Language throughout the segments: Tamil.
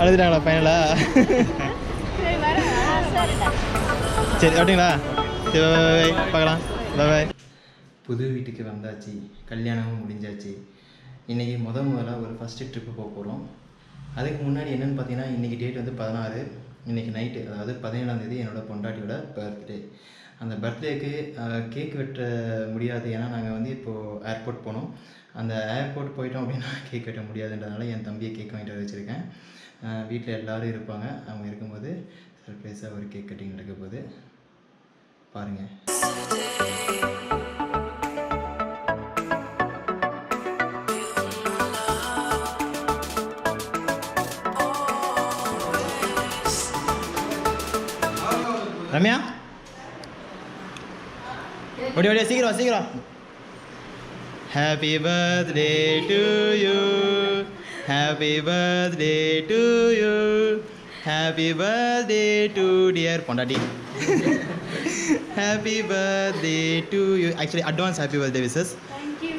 அழுதுட்டாங்களா ஃபைனலா? சரி ஓகேங்களா? சரி பாய், பார்க்கலாம். பாய். புது வீட்டுக்கு வந்தாச்சு, கல்யாணமும் முடிஞ்சாச்சு. இன்றைக்கி முதலாக ஒரு ஃபஸ்ட்டு ட்ரிப்பு போக போகிறோம். அதுக்கு முன்னாடி என்னென்னு பார்த்தீங்கன்னா, இன்றைக்கி டேட் வந்து 16, இன்றைக்கி நைட்டு, அதாவது 17ஆந்தேதி என்னோடய பொண்டாட்டியோட பர்த்டே. அந்த பர்த்டேக்கு கேக் வெட்ட முடியாது, ஏன்னா நாங்கள் வந்து இப்போது ஏர்போர்ட் போனோம். அந்த ஏர்போர்ட் போயிட்டோம் அப்படின்னா கேக் வெட்ட முடியாதுன்றதுனால என் தம்பியை கேக் வாங்கிட்டு வச்சுருக்கேன். வீட்டில் எல்லோரும் இருப்பாங்க, அவங்க இருக்கும்போது சர்ப்ரைஸாக ஒரு கேக் கட்டிங் நடக்க போகுது, பாருங்கள். ரம்யா ஓடி ஓடியா, சீக்கிரம் சீக்கிரம். Happy birthday to you, happy birthday to you, happy birthday to dear பொண்டாட்டி. Happy birthday to you. Actually advance happy birthday wishes. Thank you.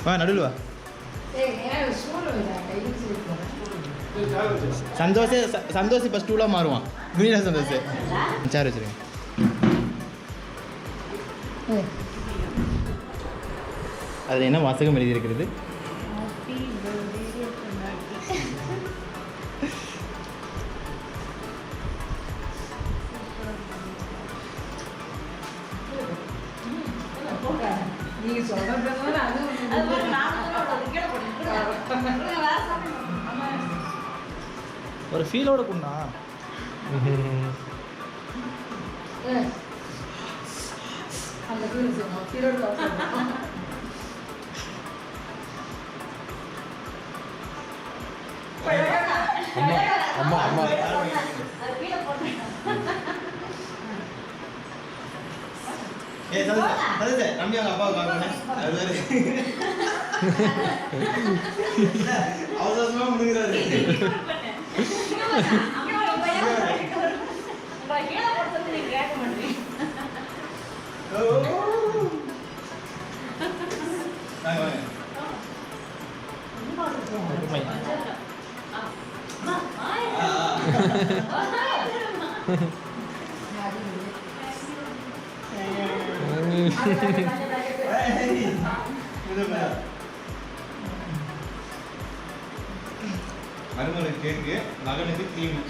வா நடுவில் வா. சந்தோஷ் இப்போ ஸ்டூலாக மாறுவான். குனியா சந்தோஷ் சேர் வச்சுருங்க. அதில் என்ன வாசகம் எழுதி இருக்கிறது? ஒரு ஃபீலோட குண்ணா. அம்மா அம்மா நம்பி அவங்க அப்பாவை பார்க்கணும். அவசரமா முடிக்கிறாரு. மருமகளுக்கு கேக்கு, மகனுக்கு கிரீம்.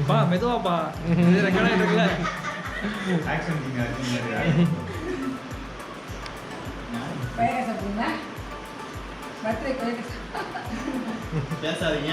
பா மெதுவாப்பா, இது ரெக்கார்ட் ஆகிட்டு இருக்குல்ல. ஆக்ஷன் கிங் பேசாதீங்க.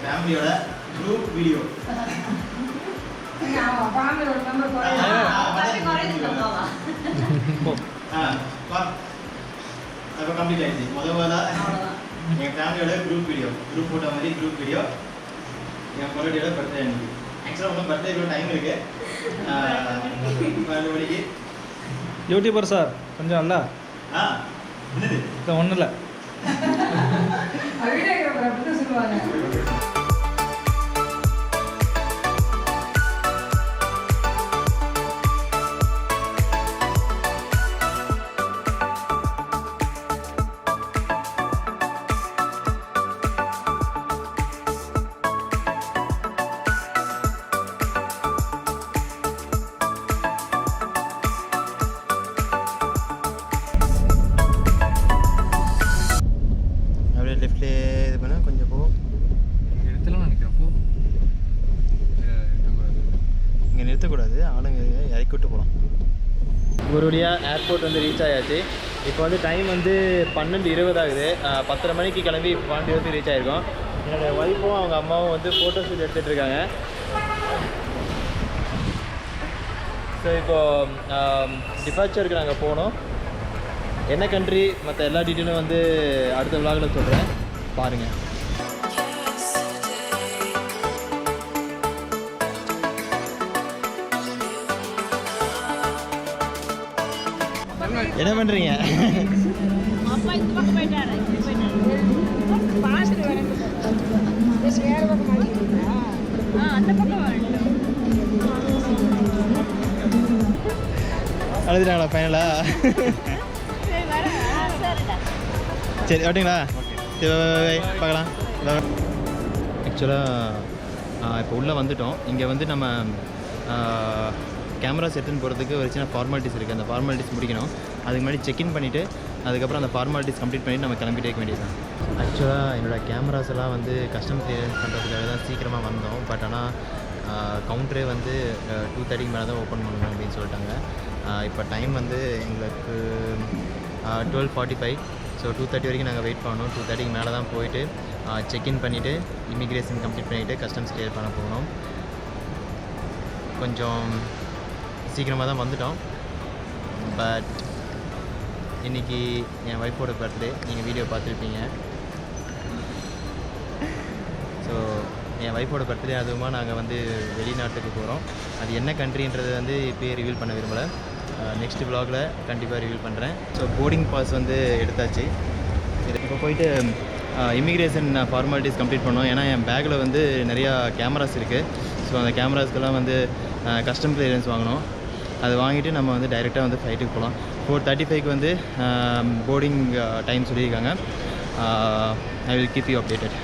ஃபேமிலியோட குரூப் வீடியோ. அப்போ கம்ப்ளீட் ஆகிடுச்சு. முதல்ல எங்கள் ஃபேமிலியோட குரூப் வீடியோ, குரூப் ஃபோட்டோ மாதிரி குரூப் வீடியோ. என் பொருளோட பர்த்டே அன்னைக்கு. ஆக்சுவலாக ஒன்றும் பர்த்டே இவ்வளோ டைம் இருக்குது. 12 மணிக்கு. யூடியூபர் சார் கொஞ்சம் நல்லா என்னது இல்லை ஒன்றும் இல்லை. இருக்குது. ஆளுங்க இறக்கி விட்டு போகலாம். ஒரு வழியாக ஏர்போர்ட் வந்து ரீச் ஆயாச்சு. இப்போ வந்து டைம் வந்து 12:20 ஆகுது. 10:30 மணிக்கு கிளம்பி இப்போ பாண்டியூருக்கு ரீச் ஆகிருக்கோம். என்னோடய ஒய்ஃபும் அவங்க அம்மாவும் வந்து ஃபோட்டோ ஷூட் எடுத்துகிட்டு இருக்காங்க. ஸோ இப்போது டிபார்ச்சருக்கு நாங்கள் போனோம். என்ன கண்ட்ரி மற்ற எல்லா டீட்டெயிலும் வந்து அடுத்த விலாகில் சொல்கிறேன், பாருங்கள். என்ன பண்ணுறீங்க? அழுதுட்டாங்களா ஃபைனலா? சரி ஓட்டிங்களா? சரி பார்க்கலாம். ஆக்சுவலாக இப்போ உள்ளே வந்துட்டோம். இங்கே வந்து நம்ம கேமரா செட்டுன்னு போகிறதுக்கு ஒரு சின்ன ஃபார்மாலிட்டிஸ் இருக்குது. அந்த ஃபார்மாலிட்டிஸ் முடிக்கணும். அதுக்கு முன்னாடி செக்இன் பண்ணிவிட்டு அதுக்கப்புறம் அந்த ஃபார்மாலிட்டிஸ் கம்ப்ளீட் பண்ணிவிட்டு நம்ம கிளம்பிட்டே இருக்க வேண்டியது தான். ஆக்சுவலாக என்னோடய கேமராஸ் எல்லாம் வந்து கஸ்டம் கிளியரன்ஸ் பண்ணுறதுக்காக தான் சீக்கிரமாக வந்தோம். பட் ஆனால் கவுண்டரே வந்து 2:30 மேலே தான் ஓப்பன் பண்ணணும் அப்படின்னு சொல்லிட்டாங்க. இப்போ டைம் வந்து எங்களுக்கு 12:45. ஸோ 2:30 வரைக்கும் நாங்கள் வெயிட் பண்ணோம். 2:30 மேலே தான் போயிட்டு செக்இன் பண்ணிவிட்டு இமிக்ரேஷன் கம்ப்ளீட் பண்ணிவிட்டு கஸ்டம்ஸ் கிளியர் பண்ண போகணும். கொஞ்சம் சீக்கிரமாக தான் வந்துட்டோம். பட் இன்றைக்கி என் ஒய்ஃபோட பர்த்டே, நீங்கள் வீடியோ பார்த்துருப்பீங்க. ஸோ என் ஒய்ஃபோட பர்த்டே அதுவுமா நாங்கள் வந்து வெளிநாட்டுக்கு போகிறோம். அது என்ன கண்ட்ரின்றது வந்து இப்போயே ரிவீல் பண்ண விரும்பலை. நெக்ஸ்ட் விலாகில் கண்டிப்பாக ரிவீல் பண்ணுறேன். ஸோ போர்டிங் பாஸ் வந்து எடுத்தாச்சு. இப்போ போயிட்டு இமிக்ரேஷன் ஃபார்மாலிட்டிஸ் கம்ப்ளீட் பண்ணோம். ஏன்னா என் பேக்கில் வந்து நிறையா கேமராஸ் இருக்குது. ஸோ அந்த கேமராஸ்க்கெல்லாம் வந்து கஸ்டம் கிளியரன்ஸ் வாங்கணும். அது வாங்கிட்டு நம்ம வந்து டைரெக்டாக வந்து ஃப்ளைட்டுக்கு போகலாம். 4:35 வந்து போர்டிங் டைம் சொல்லியிருக்காங்க. I will keep you updated.